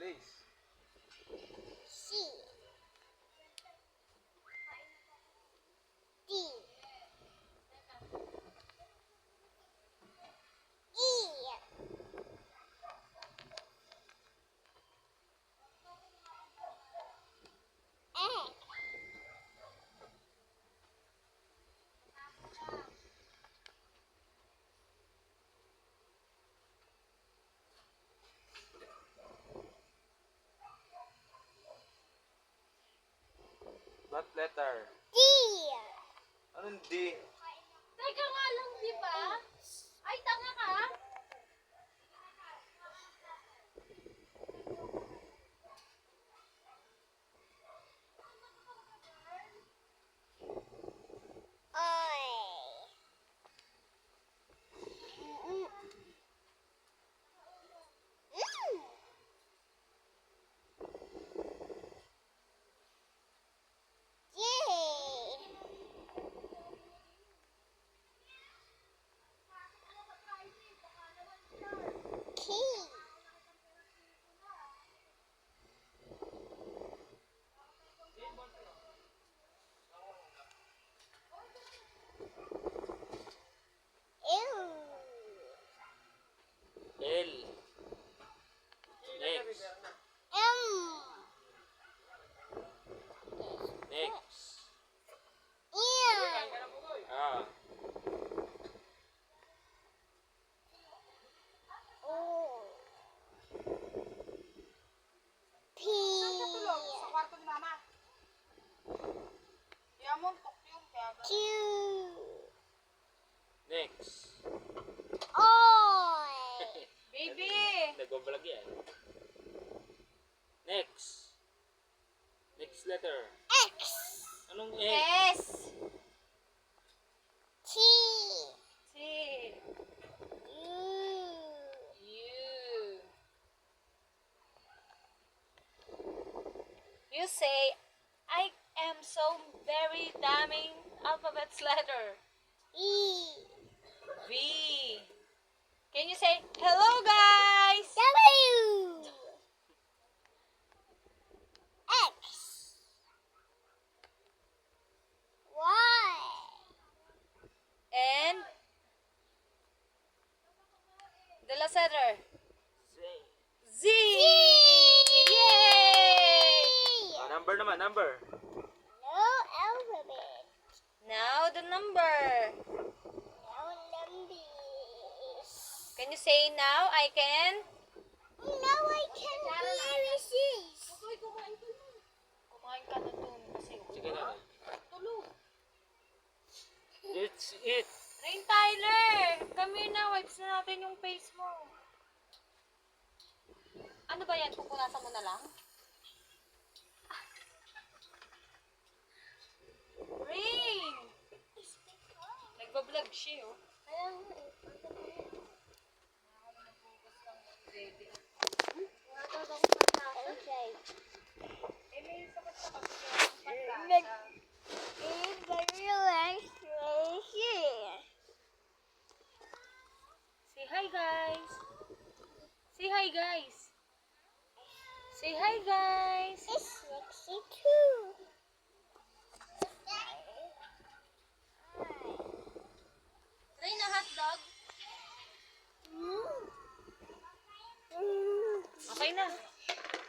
Race. C. D. E. F. What letter? D. Anong D? Teka nga lang, di ba? Ay, tanga ka. I. L. Next. Next. Ah. Saan ka tulog? Sa kwarto ni Mama. Yamon, yung kaya ba? Next. Baby! Nagbabalag yan. Next. Next letter. Anong X? S. T. U. You say, I am so very damning alphabet's letter. V. Can you say, hello guys? And the last letter. Z. Yay! Ah, number naman, number. Now the number. Can you say now I can? Kumain ka na dun kasi Sige na. tulog. It's it. Rain Tyler! Come here na, wipes na natin yung face mo. Ano ba yan? Pupunasan mo na lang? Rain! Nagbablog siya, oh.